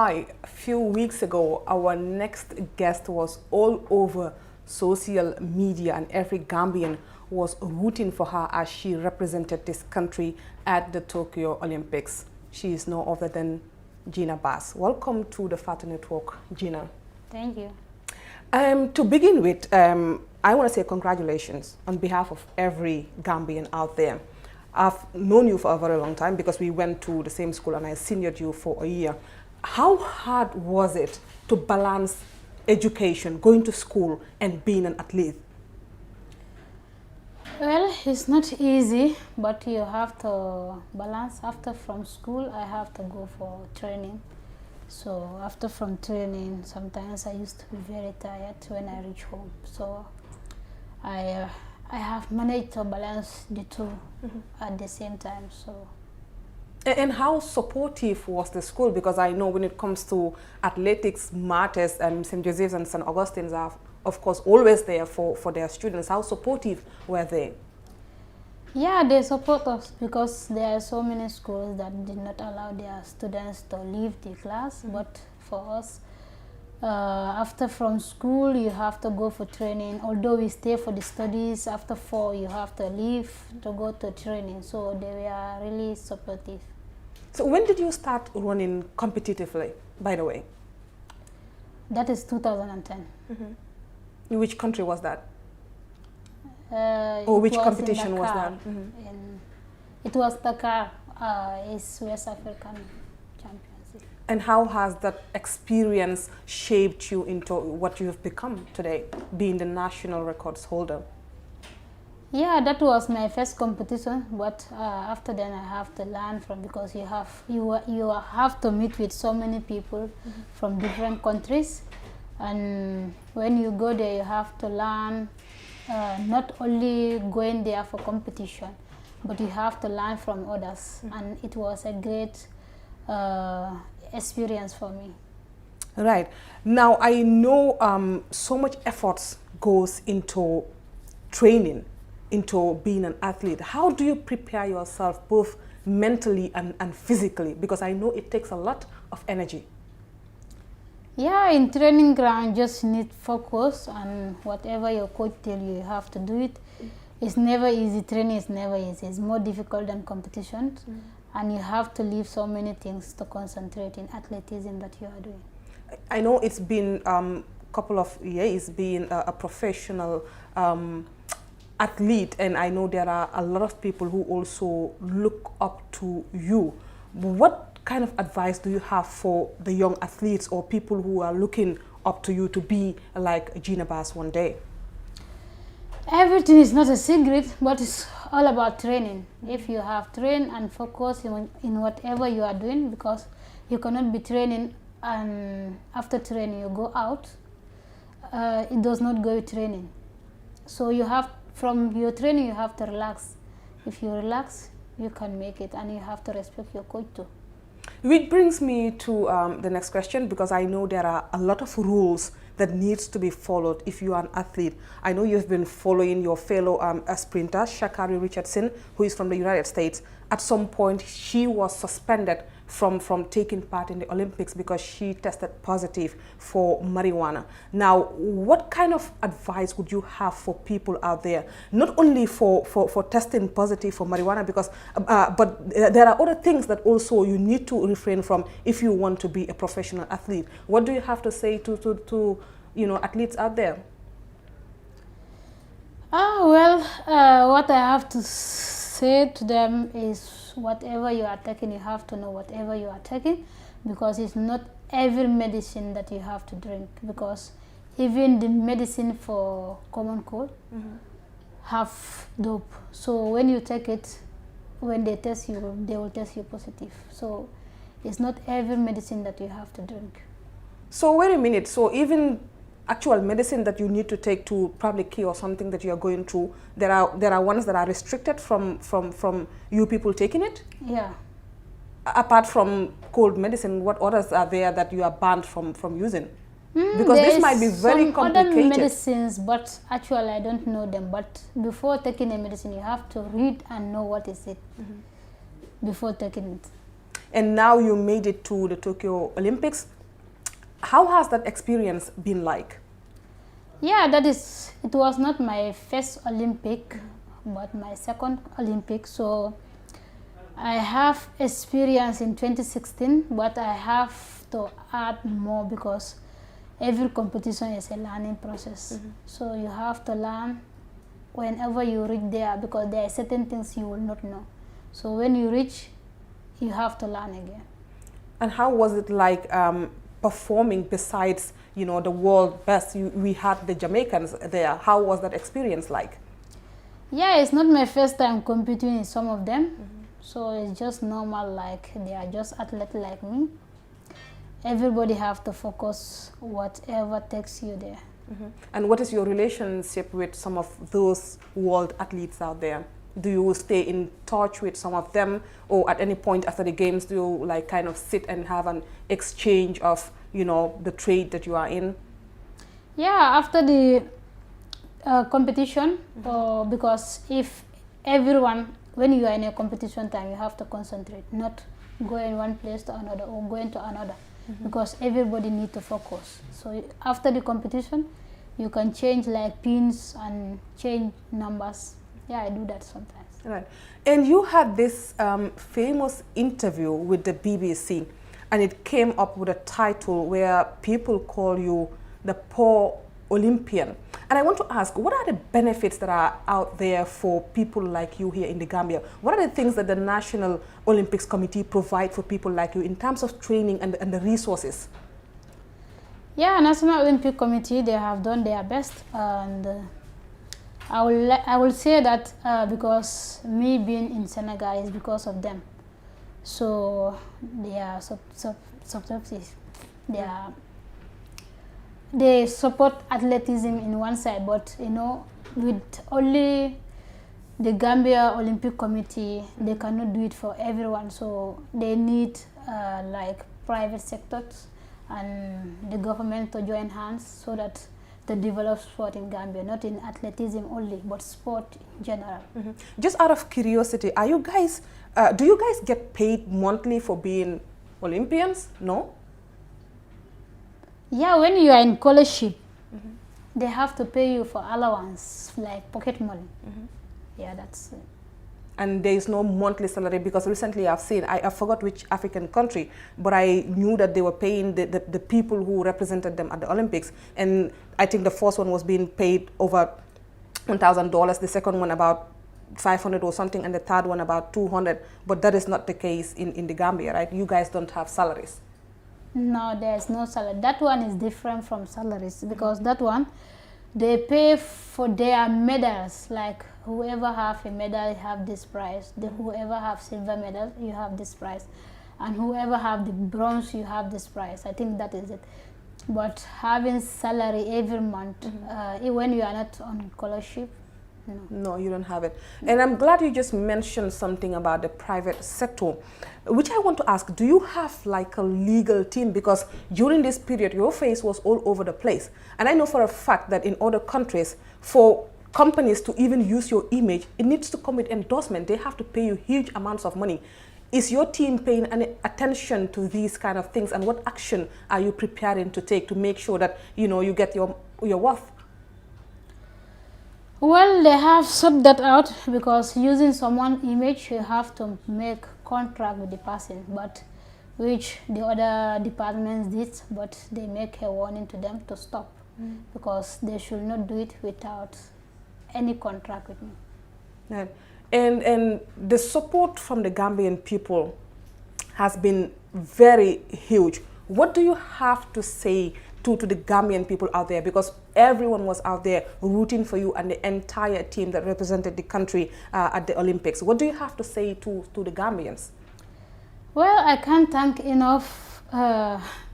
why a few weeks ago our next guest was all over social media and every Gambian was rooting for her as she represented this country at the Tokyo Olympics. She is no other than Gina Bass. Welcome to the Fata Network, Gina. Thank you. To begin with, I want to say congratulations on behalf of every Gambian out there. I've known you for a very long time because we went to the same school and I seniored you for a year. How hard was it to balance education, going to school, and being an athlete? Well, it's not easy, but you have to balance. After from school, I have to go for training. So after from training, sometimes I used to be very tired when I reach home. So I have managed to balance the two at the same time. So. And how supportive was the school? Because I know when it comes to athletics, matters, St. Joseph's and St. Augustine's are, of course, always there for their students. How supportive were they? Yeah, they support us because there are so many schools that did not allow their students to leave the class. But for us, after from school, you have to go for training. Although we stay for the studies, after 4, you have to leave to go to training. So they were really supportive. So when did you start running competitively, by the way? That is 2010. In which country was that? Or which competition was that? It was Dakar, it's West African Championship. And how has that experience shaped you into what you have become today, being the national records holder? Yeah, that was my first competition, but after then I have to learn from, because you have to meet with so many people from different countries, and when you go there you have to learn, not only going there for competition, but you have to learn from others, and it was a great experience for me. Right. Now I know so much efforts goes into training, into being an athlete. How do you prepare yourself both mentally and physically? Because I know it takes a lot of energy. Yeah, in training ground, just need focus, and whatever your coach tell you, you have to do it. It's never easy. Training is never easy. It's more difficult than competition, and you have to leave so many things to concentrate in athleticism that you are doing. I know it's been a couple of years being a professional athlete, and I know there are a lot of people who also look up to you. What kind of advice do you have for the young athletes or people who are looking up to you to be like Gina Bass one day? Everything is not a secret, but it's all about training. If you have trained and focus in whatever you are doing, because you cannot be training and after training you go out, it does not go with training. So you have, from your training you have to relax. If you relax, you can make it, and you have to respect your coach too. Which brings me to the next question, because I know there are a lot of rules that needs to be followed if you are an athlete. I know you've been following your fellow sprinter, Sha'Carri Richardson, who is from the United States. At some point, she was suspended from taking part in the Olympics because she tested positive for marijuana. Now, what kind of advice would you have for people out there, not only for testing positive for marijuana, because but there are other things that also you need to refrain from if you want to be a professional athlete? What do you have to say to athletes out there? What I have to say to them is, whatever you are taking, you have to know whatever you are taking, because it's not every medicine that you have to drink, because even the medicine for common cold have dope. So when you take it, when they test you, they will test you positive. So it's not every medicine that you have to drink. So wait a minute, so even actual medicine that you need to take to probably cure something that you are going through, there are ones that are restricted from you people taking it? Yeah. Apart from cold medicine, what others are there that you are banned from using? Because this might be very complicated. Other medicines, but actually I don't know them. But before taking a medicine, you have to read and know what is it before taking it. And now you made it to the Tokyo Olympics. How has that experience been like? Yeah, it was not my first Olympic, but my second Olympic. So I have experience in 2016, but I have to add more because every competition is a learning process. So you have to learn whenever you reach there, because there are certain things you will not know. So when you reach, you have to learn again. And how was it like performing besides, you know, the world best? We had the Jamaicans there. How was that experience like? Yeah, it's not my first time competing in some of them. So it's just normal, like they are just athletes like me. Everybody have to focus whatever takes you there. And what is your relationship with some of those world athletes out there? Do you stay in touch with some of them, or at any point after the games do you like kind of sit and have an exchange of, you know, the trade that you are in? Yeah, after the competition, because if everyone, when you are in a competition time, you have to concentrate, not go in one place to another or go into another, because everybody need to focus. So after the competition, you can change like pins and change numbers. Yeah, I do that sometimes. Right. And you had this famous interview with the BBC, and it came up with a title where people call you the poor Olympian. And I want to ask, what are the benefits that are out there for people like you here in the Gambia? What are the things that the National Olympics Committee provide for people like you in terms of training and the resources? Yeah, National Olympic Committee, they have done their best, and I will say that because me being in Senegal is because of them. So they are supportive. They support athleticism in one side, but you know, with only the Gambia Olympic Committee, they cannot do it for everyone. So they need like private sectors and the government to join hands so that to develop sport in Gambia, not in athleticism only, but sport in general. Just out of curiosity, are you guys, do you guys get paid monthly for being Olympians? No? Yeah, when you are in scholarship, they have to pay you for allowance, like pocket money. Yeah, that's it. And there is no monthly salary, because recently I've seen, I forgot which African country, but I knew that they were paying the people who represented them at the Olympics. And I think the first one was being paid over $1,000, the second one about 500 or something, and the third one about 200. But that is not the case in the Gambia, right? You guys don't have salaries. No, there's no salary. That one is different from salaries, because that one, they pay for their medals, like whoever have a medal, you have this price. Whoever have silver medal, you have this price. And whoever have the bronze, you have this price. I think that is it. But having salary every month, when you are not on scholarship, no. No, you don't have it. And I'm glad you just mentioned something about the private sector, which I want to ask, do you have like a legal team? Because during this period, your face was all over the place. And I know for a fact that in other countries, for companies to even use your image, it needs to come with endorsement. They have to pay you huge amounts of money. Is your team paying any attention to these kind of things? And what action are you preparing to take to make sure that, you know, you get your worth? Well, they have sorted that out, because using someone's image, you have to make contract with the person, but which the other departments did, but they make a warning to them to stop, because they should not do it without any contract with me. Yeah. And the support from the Gambian people has been very huge. What do you have to say to the Gambian people out there? Because everyone was out there rooting for you and the entire team that represented the country at the Olympics. What do you have to say to the Gambians? Well, I can't thank enough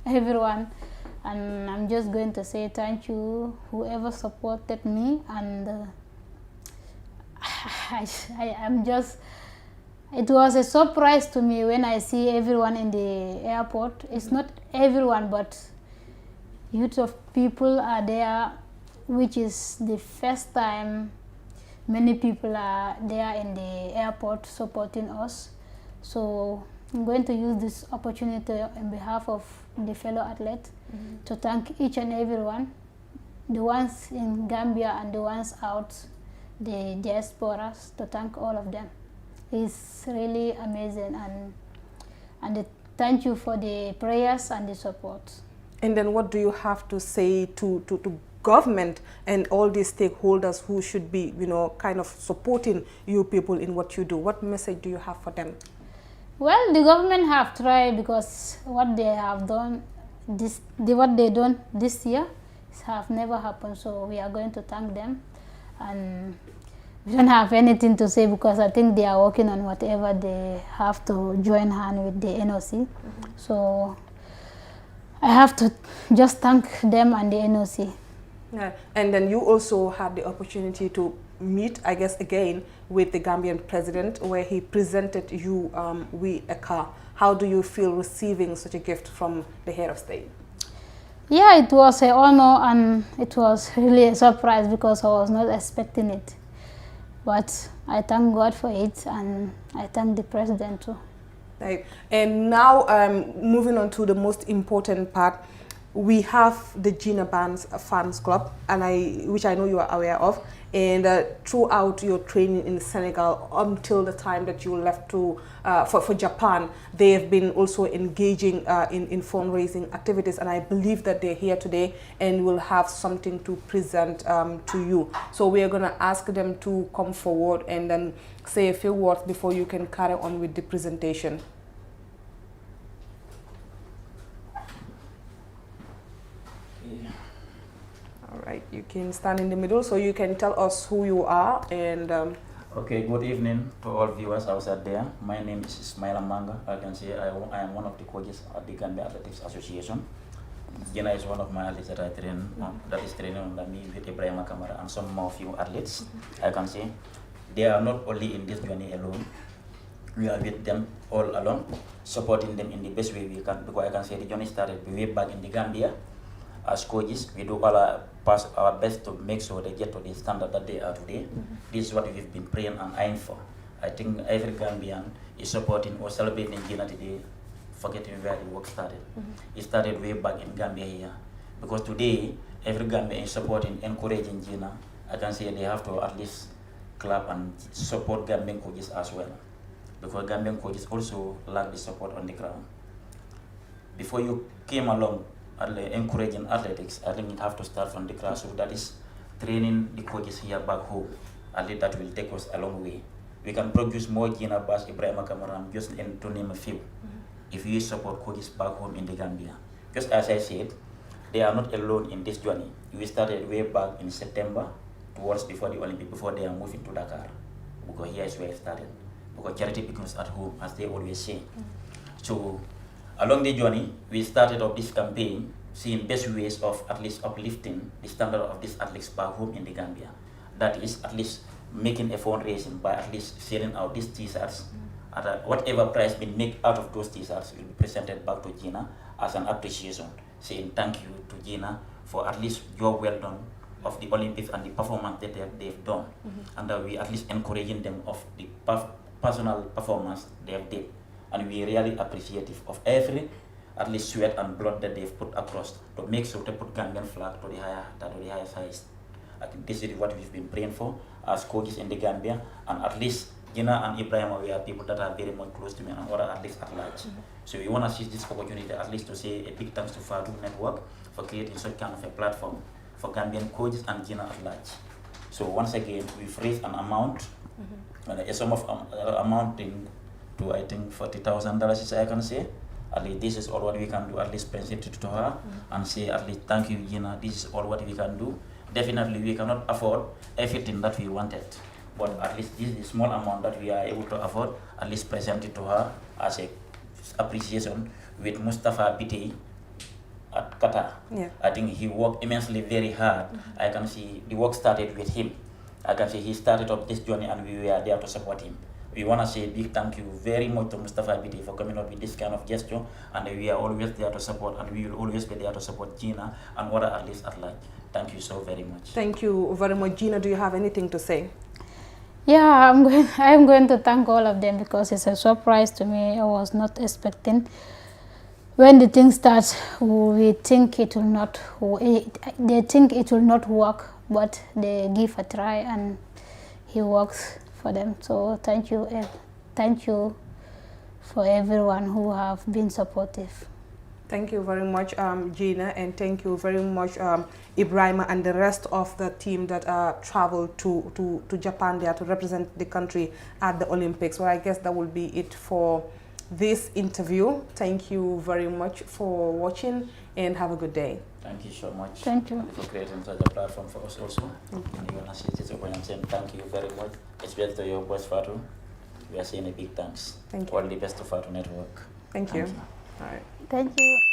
everyone, and I'm just going to say thank you whoever supported me, and I'm just, it was a surprise to me when I see everyone in the airport. It's not everyone, but youth of people are there, which is the first time many people are there in the airport supporting us. So I'm going to use this opportunity on behalf of the fellow athletes to thank each and everyone, the ones in Gambia and the ones out, the diasporas, to thank all of them. It's really amazing, and thank you for the prayers and the support. And then what do you have to say to government and all these stakeholders who should be, kind of supporting you people in what you do? What message do you have for them? Well, the government have tried, because what they have done, what they done this year have never happened. So we are going to thank them, and we don't have anything to say because I think they are working on whatever they have to join hand with the NOC. So I have to just thank them and the NOC. Yeah. And then you also had the opportunity to meet, I guess, again with the Gambian president, where he presented you with a car. How do you feel receiving such a gift from the head of state? Yeah, it was an honor, and it was really a surprise because I was not expecting it. But I thank God for it, and I thank the president too. Right. And now moving on to the most important part, we have the Gina Bass fans club, and which I know you are aware of, and throughout your training in Senegal until the time that you left to for Japan, they have been also engaging in fundraising activities, and I believe that they're here today and will have something to present to you. So we are going to ask them to come forward and then say a few words before you can carry on with the presentation. Right, you can stand in the middle so you can tell us who you are and Okay, good evening to all viewers outside there. My name is Ismail Manga. I can say I am one of the coaches at the Gambian Athletics Association. Gina is one of my athletes that I train, that is training under me with Ibrahim Kamara and some more few athletes. I can say they are not only in this journey alone. We are with them all along, supporting them in the best way we can, because I can say the journey started way back in the Gambia. As coaches, we do all our best to make sure they get to the standard that they are today. This is what we've been praying and eyeing for. I think every Gambian is supporting or celebrating Gina today, forgetting where the work started. It started way back in Gambia here. Because today, every Gambian is supporting, encouraging Gina. I can say they have to at least clap and support Gambian coaches as well. Because Gambian coaches also lack the support on the ground. Before you came along, encouraging athletics, I think it have to start from the grassroots. That is training the coaches here back home. At least that will take us a long way. We can produce more Gina Bass, Ibrahim Kamaram, just to name a few, if we support coaches back home in the Gambia. Just as I said, they are not alone in this journey. We started way back in September, towards before the Olympics, before they are moving to Dakar. Because here is where it started. Because charity begins at home, as they always say. So along the journey, we started off this campaign, seeing best ways of at least uplifting the standard of these athletes back home in the Gambia. That is at least making a fundraising by at least selling out these t-shirts. Whatever price been made out of those t-shirts will be presented back to Gina as an appreciation, saying thank you to Gina for at least job well done of the Olympics and the performance that they've done. And we at least encouraging them of the personal performance they have did. And we really appreciative of every at least sweat and blood that they've put across to make sure to put Gambian flag to the highest heights. I think this is what we've been praying for as coaches in the Gambia, and at least Gina and Ibrahim, we are people that are very much close to me and other athletes at large. So we want to seize this opportunity at least to say a big thanks to Fadu Network for creating such kind of a platform for Gambian coaches and Gina at large. So once again, we've raised an amount, a sum of amounting to I think $40,000, I can say. At least this is all what we can do, at least present it to her and say at least thank you Gina, this is all what we can do. Definitely we cannot afford everything that we wanted, but at least this is the small amount that we are able to afford, at least present it to her as a appreciation with Mustafa Bitey at Qatar. Yeah. I think he worked immensely very hard. I can see the work started with him. I can see he started up this journey and we were there to support him. We want to say a big thank you very much to Mustafa Bitey for coming up with this kind of gesture, and we are always there to support, and we will always be there to support Gina and other athletes at large. Thank you so very much. Thank you very much. Gina, do you have anything to say? Yeah, I'm going to thank all of them because it's a surprise to me. I was not expecting. when the thing starts, we think it will not. They think it will not work, but they give a try, and he works for them. So thank you for everyone who have been supportive. Thank you very much, Gina, and thank you very much, Ibrahima, and the rest of the team that traveled to Japan there to represent the country at the Olympics. Well, I guess that will be it for this interview. Thank you very much for watching, and have a good day. Thank you so much. Thank you for creating such a platform for us also. Thank you very much, especially to your boss Fatu. We are saying a big thanks. Thank you. All the best to Fatu Network. Thank you. All right. Thank you.